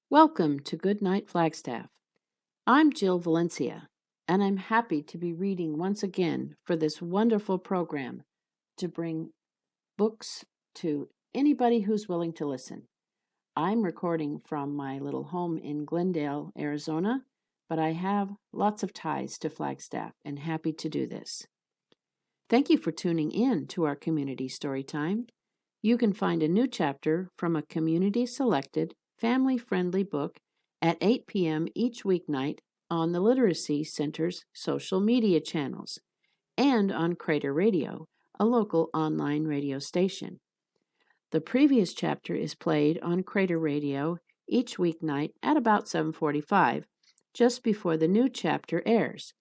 Welcome to Goodnight Flagstaff. I'm Jill Valencia, and I'm happy to be reading once again for this wonderful program to bring books to anybody who's willing to listen. I'm recording from my little home in Glendale, Arizona, but I have lots of ties to Flagstaff and happy to do this. Thank you for tuning in to our community story time. You can find a new chapter from a community-selected, family-friendly book at 8 p.m. each weeknight on the Literacy Center's social media channels and on Crater Radio, a local online radio station. The previous chapter is played on Crater Radio each weeknight at about 7:45, just before the new chapter airs.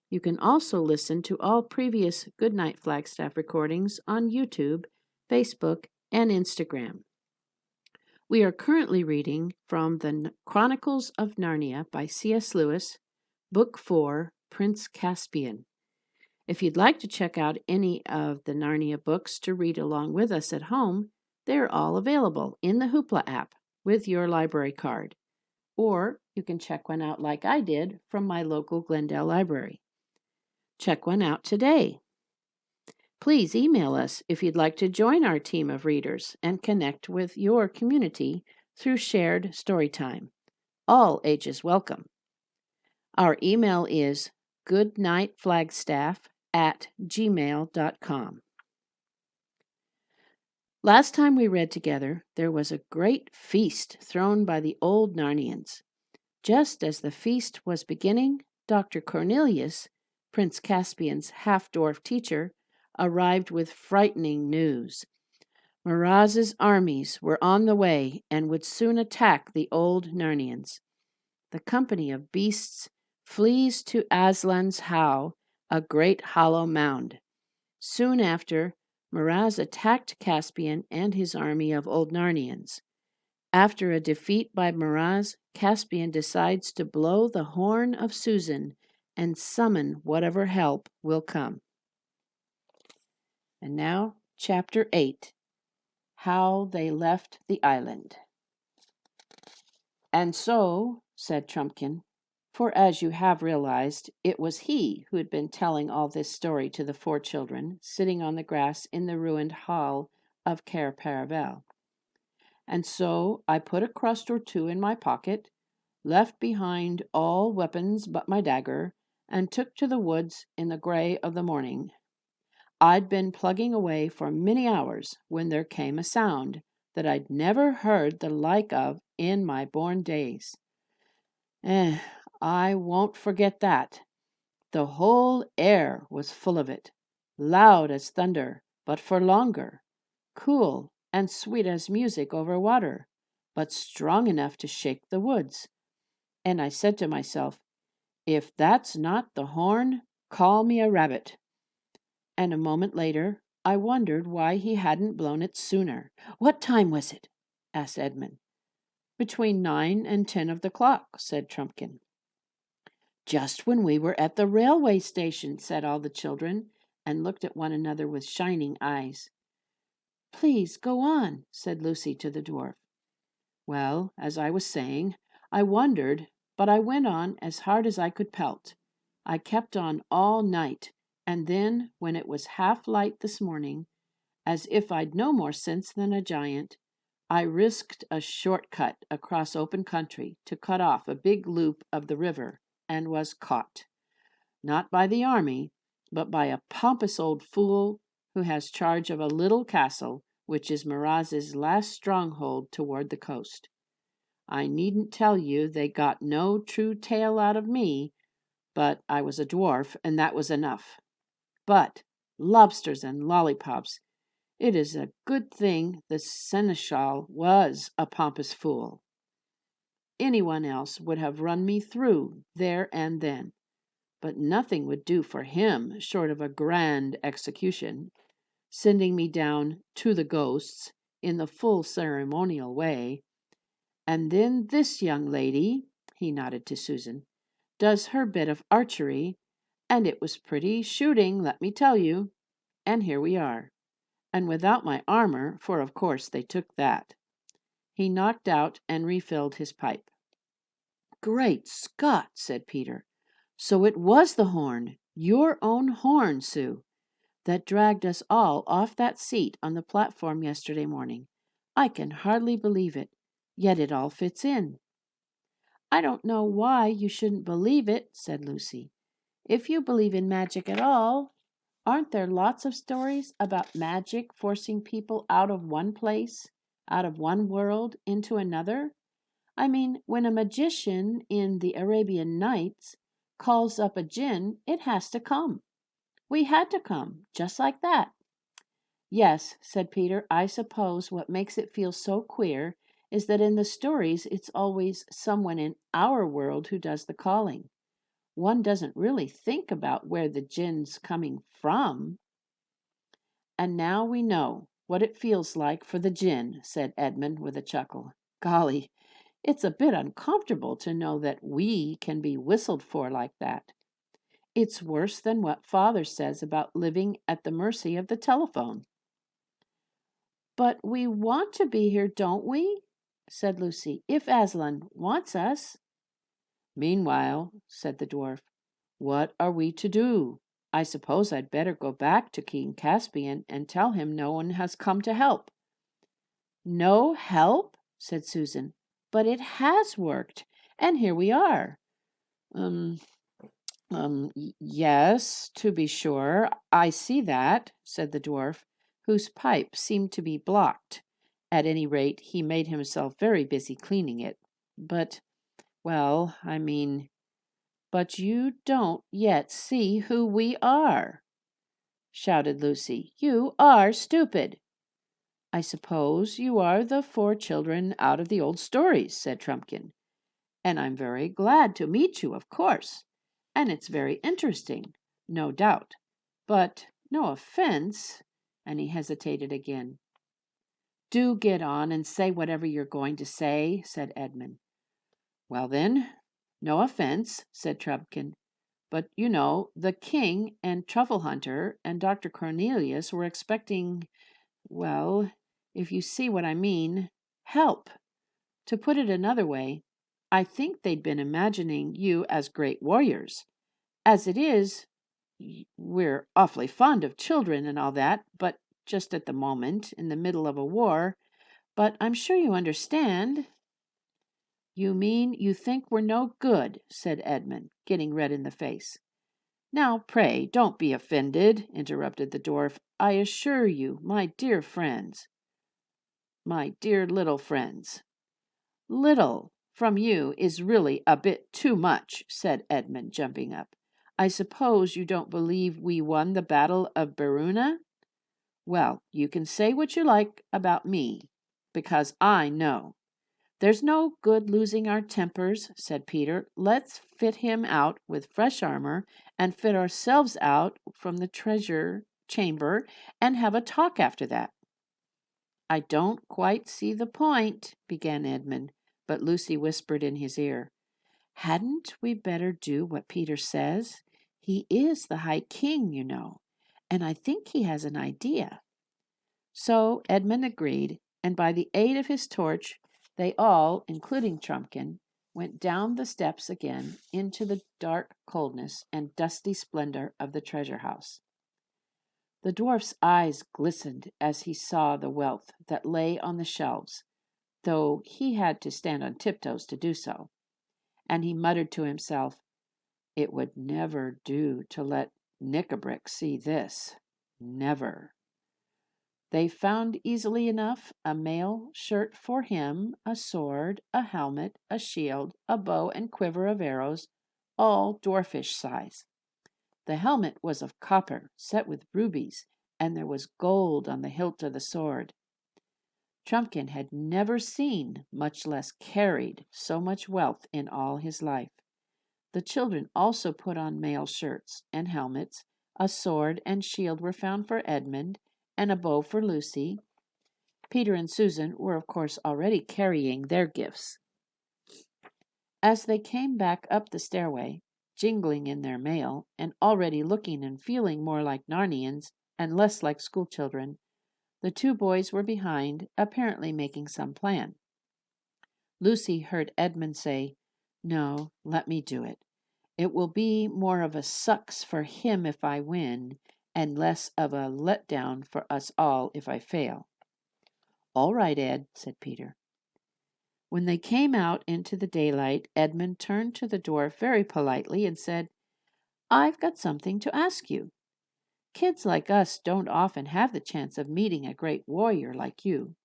You can also listen to all previous Goodnight Flagstaff recordings on YouTube, Facebook, and Instagram. We are currently reading from the Chronicles of Narnia by C.S. Lewis, Book 4, Prince Caspian. If you'd like to check out any of the Narnia books to read along with us at home, they're all available in the Hoopla app with your library card. Or you can check one out like I did from my local Glendale library. Check one out today. Please email us if you'd like to join our team of readers and connect with your community through shared storytime. All ages welcome. Our email is goodnightflagstaff@gmail.com. Last time we read together, there was a great feast thrown by the old Narnians. Just as the feast was beginning, Dr. Cornelius, Prince Caspian's half-dwarf teacher, arrived with frightening news. Miraz's armies were on the way and would soon attack the old Narnians. The company of beasts flees to Aslan's How, a great hollow mound. Soon after, Miraz attacked Caspian and his army of old Narnians. After a defeat by Miraz, Caspian decides to blow the horn of Susan and summon whatever help will come. And now, Chapter 8, How They Left the Island. And so, said Trumpkin, for as you have realized, it was he who had been telling all this story to the 4 children, sitting on the grass in the ruined hall of Cair Paravel. And so I put a crust or 2 in my pocket, left behind all weapons but my dagger, and took to the woods in the gray of the morning. I'd been plugging away for many hours when there came a sound that I'd never heard the like of in my born days. I won't forget that. The whole air was full of it, loud as thunder, but for longer, cool and sweet as music over water, but strong enough to shake the woods. And I said to myself, if that's not the horn, call me a rabbit. And a moment later, I wondered why he hadn't blown it sooner. What time was it? Asked Edmund. Between 9 and 10 of the clock, said Trumpkin. Just when we were at the railway station, said all the children, and looked at one another with shining eyes. Please go on, said Lucy to the dwarf. Well, as I was saying, I wondered, but I went on as hard as I could pelt. I kept on all night, and then, when it was half light this morning, as if I'd no more sense than a giant, I risked a short-cut across open country to cut off a big loop of the river, and was caught. Not by the army, but by a pompous old fool who has charge of a little castle which is Miraz's last stronghold toward the coast. I needn't tell you they got no true tale out of me, but I was a dwarf, and that was enough. But lobsters and lollipops, it is a good thing the seneschal was a pompous fool. Anyone else would have run me through there and then, but nothing would do for him short of a grand execution, sending me down to the ghosts in the full ceremonial way. And then this young lady, he nodded to Susan, does her bit of archery, and it was pretty shooting, let me tell you. And here we are. And without my armor, for of course they took that. He knocked out and refilled his pipe. "Great Scott," said Peter. "So it was the horn, your own horn, Sue, that dragged us all off that seat on the platform yesterday morning. I can hardly believe it, yet it all fits in." "I don't know why you shouldn't believe it," said Lucy. "If you believe in magic at all, aren't there lots of stories about magic forcing people out of one place, out of one world, into another? I mean, when a magician in the Arabian Nights calls up a jinn, it has to come. We had to come, just like that." "Yes," said Peter, "I suppose what makes it feel so queer is that in the stories it's always someone in our world who does the calling. One doesn't really think about where the jinn's coming from." "And now we know what it feels like for the jinn," said Edmund with a chuckle. "Golly, it's a bit uncomfortable to know that we can be whistled for like that. It's worse than what Father says about living at the mercy of the telephone." "But we want to be here, don't we?" said Lucy, "if Aslan wants us." "Meanwhile," said the dwarf, "what are we to do? I suppose I'd better go back to King Caspian and tell him no one has come to help." "No help?" said Susan. "But it has worked, and here we are." Um, yes, to be sure, I see that," said the dwarf, whose pipe seemed to be blocked. At any rate, he made himself very busy cleaning it. "But, well, I mean, but you don't yet see who we are," shouted Lucy. "You are stupid." "I suppose you are the 4 children out of the old stories," said Trumpkin. "And I'm very glad to meet you, of course. And it's very interesting, no doubt. But no offense," and he hesitated again. "Do get on and say whatever you're going to say," said Edmund. "Well then, no offense," said Trumpkin. "But you know, the king and Truffle Hunter and Dr. Cornelius were expecting, well, if you see what I mean, help. To put it another way, I think they'd been imagining you as great warriors. As it is, we're awfully fond of children and all that, but just at the moment, in the middle of a war. But I'm sure you understand." "You mean you think we're no good," said Edmund, getting red in the face. "Now, pray, don't be offended," interrupted the dwarf. "I assure you, my dear friends, my dear little friends—" "Little from you is really a bit too much," said Edmund, jumping up. "I suppose you don't believe we won the Battle of Beruna? Well, you can say what you like about me, because I know. There's no good losing our tempers," said Peter. "Let's fit him out with fresh armor and fit ourselves out from the treasure chamber and have a talk after that." "I don't quite see the point," began Edmund, but Lucy whispered in his ear, "Hadn't we better do what Peter says? He is the High King, you know, and I think he has an idea." So Edmund agreed, and by the aid of his torch, they all, including Trumpkin, went down the steps again into the dark coldness and dusty splendor of the treasure house. The dwarf's eyes glistened as he saw the wealth that lay on the shelves, though he had to stand on tiptoes to do so, and he muttered to himself, "It would never do to let Knickerbrick see this. Never." They found easily enough a mail shirt for him, a sword, a helmet, a shield, a bow and quiver of arrows, all dwarfish size. The helmet was of copper, set with rubies, and there was gold on the hilt of the sword. Trumpkin had never seen, much less carried, so much wealth in all his life. The children also put on mail shirts and helmets. A sword and shield were found for Edmund, and a bow for Lucy. Peter and Susan were, of course, already carrying their gifts. As they came back up the stairway, jingling in their mail, and already looking and feeling more like Narnians and less like schoolchildren, the 2 boys were behind, apparently making some plan. Lucy heard Edmund say, "No, let me do it. It will be more of a sucks for him if I win, and less of a letdown for us all if I fail." "All right, Ed," said Peter. When they came out into the daylight, Edmund turned to the dwarf very politely and said, "I've got something to ask you. Kids like us don't often have the chance of meeting a great warrior like you.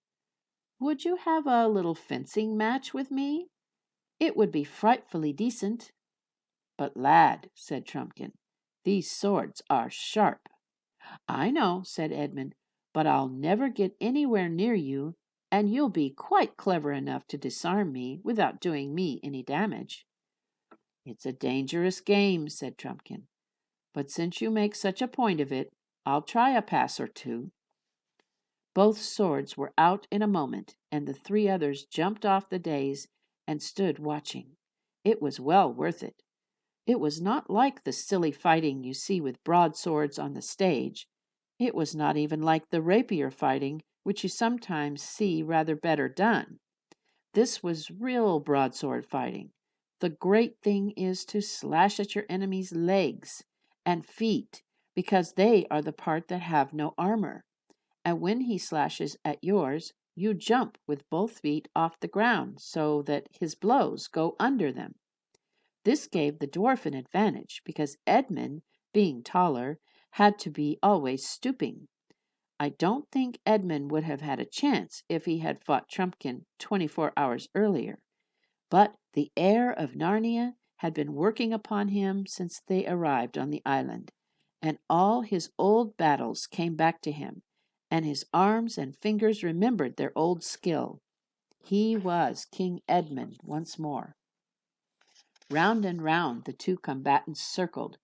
Would you have a little fencing match with me? It would be frightfully decent." "But, lad," said Trumpkin, "these swords are sharp." "I know," said Edmund, "but I'll never get anywhere near you, and you'll be quite clever enough to disarm me without doing me any damage." "It's a dangerous game," said Trumpkin, "but since you make such a point of it, I'll try a pass or two." Both swords were out in a moment, and the three others jumped off the dais and stood watching. It was well worth it. It was not like the silly fighting you see with broadswords on the stage. It was not even like the rapier fighting, which you sometimes see rather better done. This was real broadsword fighting. The great thing is to slash at your enemy's legs and feet, because they are the part that have no armor. And when he slashes at yours, you jump with both feet off the ground so that his blows go under them. This gave the dwarf an advantage, because Edmund, being taller, had to be always stooping. I don't think Edmund would have had a chance if he had fought Trumpkin 24 hours earlier, but the heir of Narnia had been working upon him since they arrived on the island, and all his old battles came back to him, and his arms and fingers remembered their old skill. He was King Edmund once more. Round and round the two combatants circled.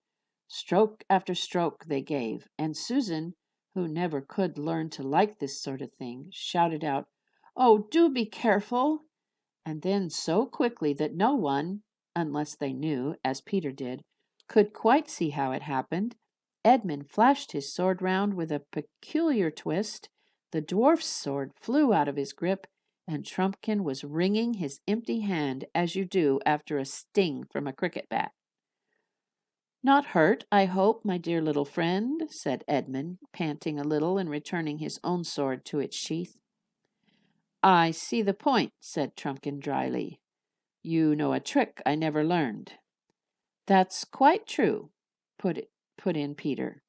Stroke after stroke they gave, and Susan, who never could learn to like this sort of thing, shouted out, "Oh, do be careful!" And then so quickly that no one, unless they knew, as Peter did, could quite see how it happened, Edmund flashed his sword round with a peculiar twist, the dwarf's sword flew out of his grip, and Trumpkin was wringing his empty hand as you do after a sting from a cricket bat. "Not hurt, I hope, my dear little friend," said Edmund, panting a little and returning his own sword to its sheath. "I see the point," said Trumpkin dryly. "You know a trick I never learned." "That's quite true," put in Peter.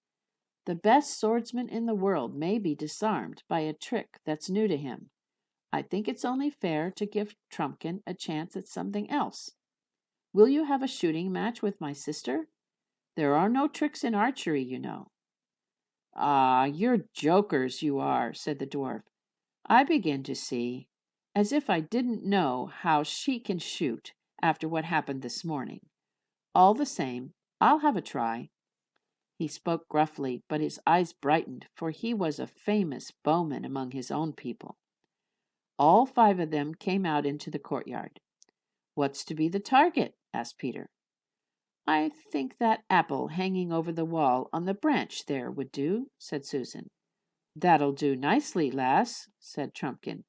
"The best swordsman in the world may be disarmed by a trick that's new to him. I think it's only fair to give Trumpkin a chance at something else. Will you have a shooting match with my sister? There are no tricks in archery, you know." "Ah, you're jokers, you are," said the dwarf. "I begin to see. As if I didn't know how she can shoot after what happened this morning. All the same, I'll have a try." He spoke gruffly, but his eyes brightened, for he was a famous bowman among his own people. All 5 of them came out into the courtyard. "What's to be the target?" asked Peter. "I think that apple hanging over the wall on the branch there would do," said Susan. "That'll do nicely, lass," said Trumpkin.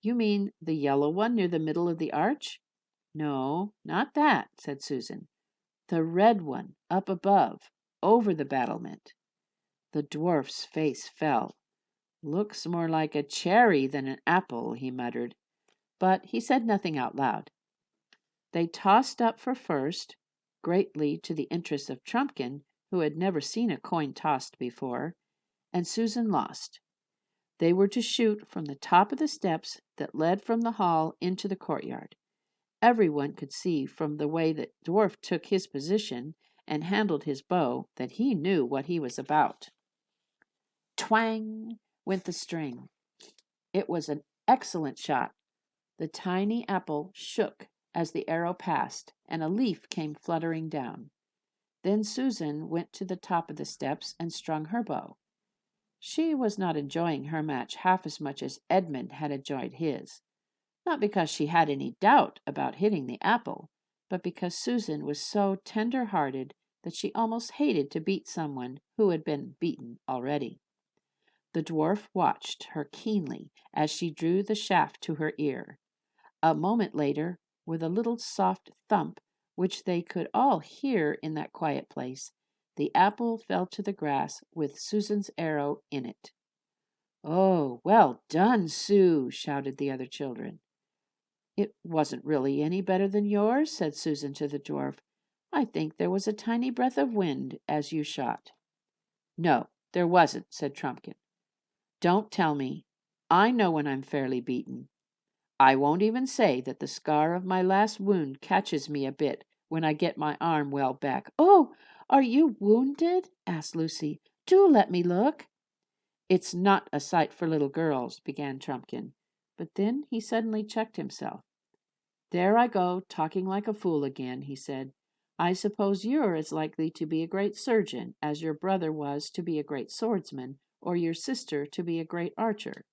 "You mean the yellow one near the middle of the arch?" "No, not that," said Susan. "The red one up above, over the battlement." The dwarf's face fell. "Looks more like a cherry than an apple," he muttered, but he said nothing out loud. They tossed up for first, greatly to the interest of Trumpkin, who had never seen a coin tossed before, and Susan lost. They were to shoot from the top of the steps that led from the hall into the courtyard. Everyone could see from the way that Dwarf took his position and handled his bow that he knew what he was about. Twang went the string. It was an excellent shot. The tiny apple shook as the arrow passed, and a leaf came fluttering down. Then Susan went to the top of the steps and strung her bow. She was not enjoying her match half as much as Edmund had enjoyed his, not because she had any doubt about hitting the apple, but because Susan was so tender-hearted that she almost hated to beat someone who had been beaten already. The dwarf watched her keenly as she drew the shaft to her ear. A moment later, with a little soft thump, which they could all hear in that quiet place, the apple fell to the grass with Susan's arrow in it. "Oh, well done, Sue!" shouted the other children. "It wasn't really any better than yours," said Susan to the dwarf. "I think there was a tiny breath of wind as you shot." "No, there wasn't," said Trumpkin. "Don't tell me. I know when I'm fairly beaten. I won't even say that the scar of my last wound catches me a bit when I get my arm well back." "Oh, are you wounded?" asked Lucy. "Do let me look." "It's not a sight for little girls," began Trumpkin, but then he suddenly checked himself. "There I go, talking like a fool again," he said. "I suppose you're as likely to be a great surgeon as your brother was to be a great swordsman, or your sister to be a great archer."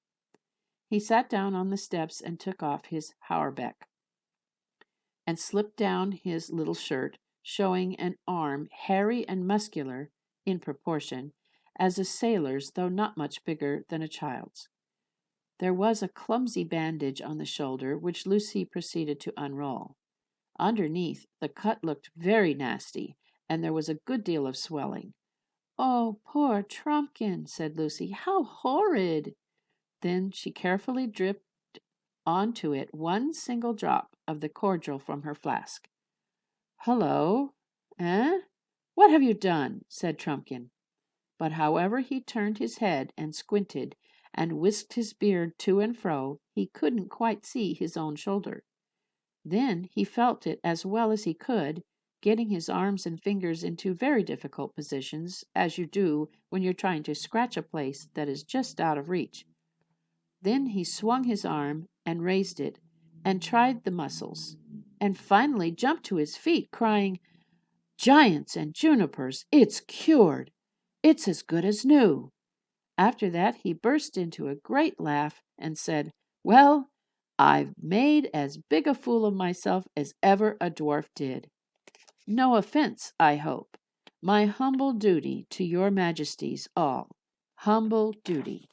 He sat down on the steps and took off his hauberk and slipped down his little shirt, showing an arm hairy and muscular in proportion as a sailor's, though not much bigger than a child's. There was a clumsy bandage on the shoulder, which Lucy proceeded to unroll. Underneath, the cut looked very nasty, and there was a good deal of swelling. "Oh, poor Trumpkin," said Lucy. "How horrid!" Then she carefully dripped onto it one single drop of the cordial from her flask. "Hullo! Eh? What have you done?" said Trumpkin. But however he turned his head and squinted and whisked his beard to and fro, he couldn't quite see his own shoulder. Then he felt it as well as he could, getting his arms and fingers into very difficult positions, as you do when you're trying to scratch a place that is just out of reach. Then he swung his arm and raised it and tried the muscles, and finally jumped to his feet, crying, "Giants and junipers, it's cured! It's as good as new!" After that he burst into a great laugh and said, "Well, I've made as big a fool of myself as ever a dwarf did. No offense, I hope. My humble duty to your majesties all. Humble duty.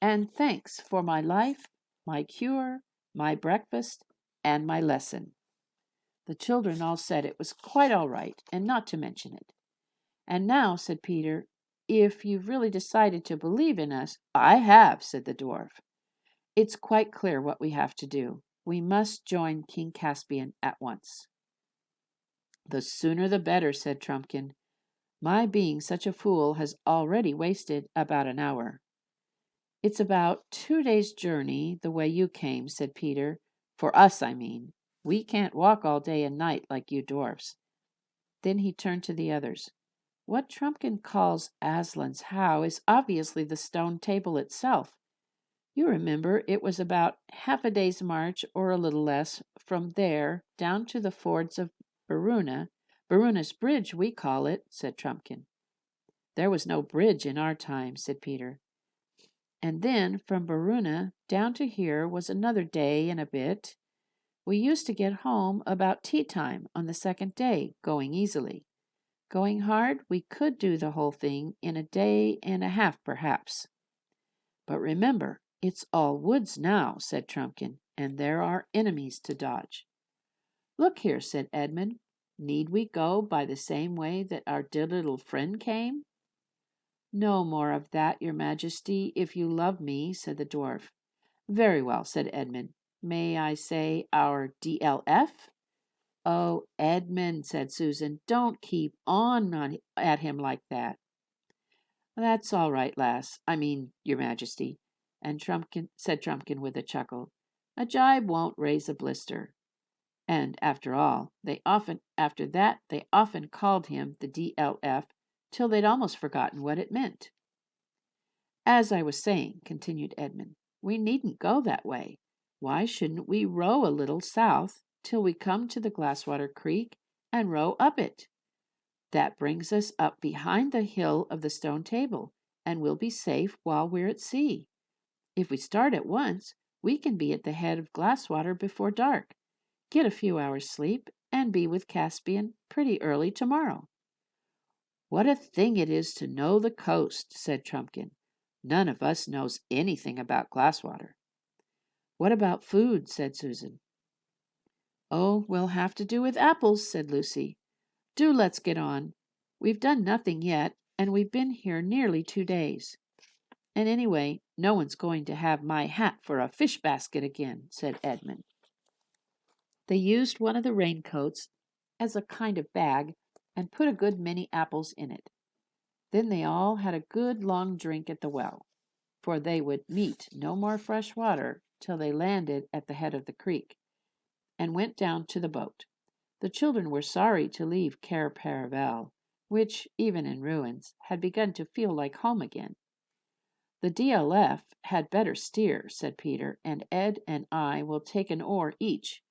And thanks for my life, my cure, my breakfast, and my lesson." The children all said it was quite all right, and not to mention it. "And now," said Peter, "if you've really decided to believe in us—" "I have," said the dwarf. "It's quite clear what we have to do. We must join King Caspian at once." "The sooner the better," said Trumpkin. "My being such a fool has already wasted about an hour." "It's about 2 days' journey the way you came," said Peter. "For us, I mean. We can't walk all day and night like you dwarfs." Then he turned to the others. "What Trumpkin calls Aslan's How is obviously the stone table itself. You remember it was about half a day's march, or a little less, from there down to the fords of Baruna. Baruna's Bridge, we call it," said Trumpkin. "There was no bridge in our time," said Peter. "And then from Baruna down to here was another day and a bit. We used to get home about tea time on the second day, going easily. Going hard, we could do the whole thing in a day and a half, perhaps. But remember, it's all woods now," said Trumpkin, "and there are enemies to dodge." "Look here," said Edmund. "Need we go by the same way that our dear little friend came?" "No more of that, your majesty, if you love me," said the dwarf. "Very well," said Edmund. "May I say our DLF?" "Oh, Edmund," said Susan, "don't keep on at him like that." "That's all right, lass. I mean, your majesty," and said Trumpkin with a chuckle. "A jibe won't raise a blister." And after all, after that they often called him the DLF till they'd almost forgotten what it meant. "As I was saying," continued Edmund, "we needn't go that way. Why shouldn't we row a little south till we come to the Glasswater Creek and row up it? That brings us up behind the hill of the stone table, and we'll be safe while we're at sea. If we start at once, we can be at the head of Glasswater before dark, get a few hours' sleep, and be with Caspian pretty early tomorrow." "What a thing it is to know the coast," said Trumpkin. "None of us knows anything about Glasswater." "What about food?" said Susan. Oh, we'll have to do with apples, said Lucy. Do let's get on. We've done nothing yet, and we've been here nearly 2 days. And anyway, no one's going to have my hat for a fish basket again, said Edmund. They used one of the raincoats as a kind of bag and put a good many apples in it. Then they all had a good long drink at the well, for they would meet no more fresh water till they landed at the head of the creek, and went down to the boat. The children were sorry to leave Cair Paravel, which, even in ruins, had begun to feel like home again. The DLF had better steer, said Peter, and Ed and I will take an oar each.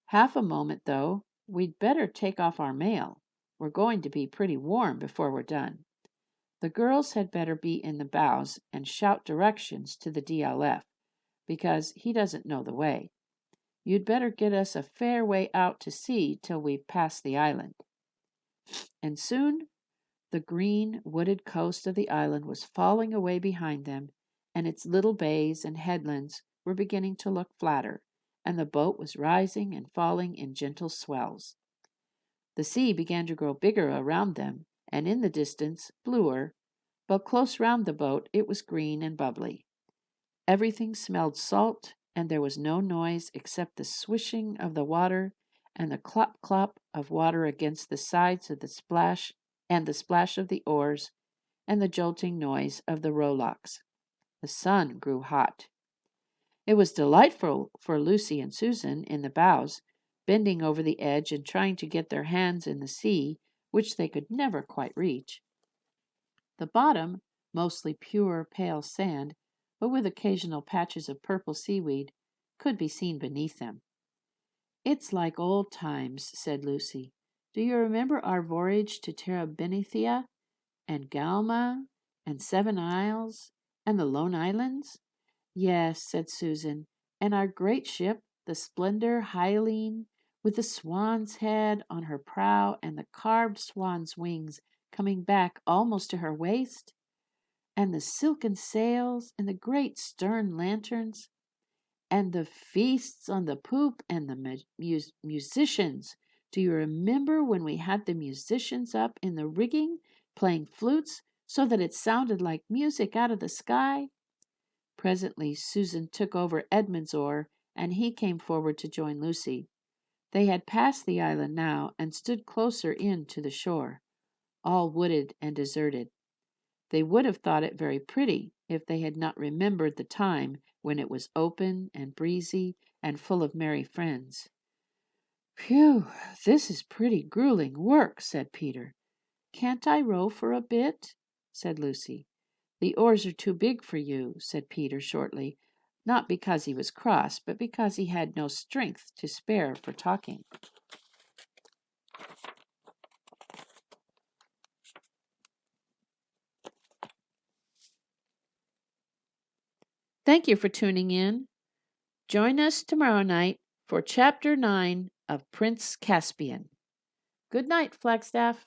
Half a moment, though, we'd better take off our mail. We're going to be pretty warm before we're done. The girls had better be in the bows and shout directions to the DLF, because he doesn't know the way. You'd better get us a fair way out to sea till we've passed the island. And soon the green, wooded coast of the island was falling away behind them, and its little bays and headlands were beginning to look flatter, and the boat was rising and falling in gentle swells. The sea began to grow bigger around them, and in the distance bluer, but close round the boat it was green and bubbly. Everything smelled salt, and there was no noise except the swishing of the water and the clop-clop of water against the sides of the splash, and the splash of the oars, and the jolting noise of the rowlocks. The sun grew hot. It was delightful for Lucy and Susan in the bows, bending over the edge and trying to get their hands in the sea, which they could never quite reach. The bottom, mostly pure pale sand, but with occasional patches of purple seaweed, could be seen beneath them. It's like old times, said Lucy. Do you remember our voyage to Terabithia, and Galma, and 7 Isles, and the Lone Islands? Yes, said Susan, and our great ship, the Splendor Hyline, with the swan's head on her prow and the carved swan's wings coming back almost to her waist, and the silken sails and the great stern lanterns, and the feasts on the poop and the musicians. Do you remember when we had the musicians up in the rigging playing flutes so that it sounded like music out of the sky? Presently Susan took over Edmund's oar, and he came forward to join Lucy. They had passed the island now and stood closer in to the shore, all wooded and deserted. They would have thought it very pretty if they had not remembered the time when it was open and breezy and full of merry friends. Phew, this is pretty grueling work, said Peter. Can't I row for a bit? Said Lucy. The oars are too big for you, said Peter shortly, not because he was cross, but because he had no strength to spare for talking. Thank you for tuning in. Join us tomorrow night for Chapter 9 of Prince Caspian. Good night, Flagstaff.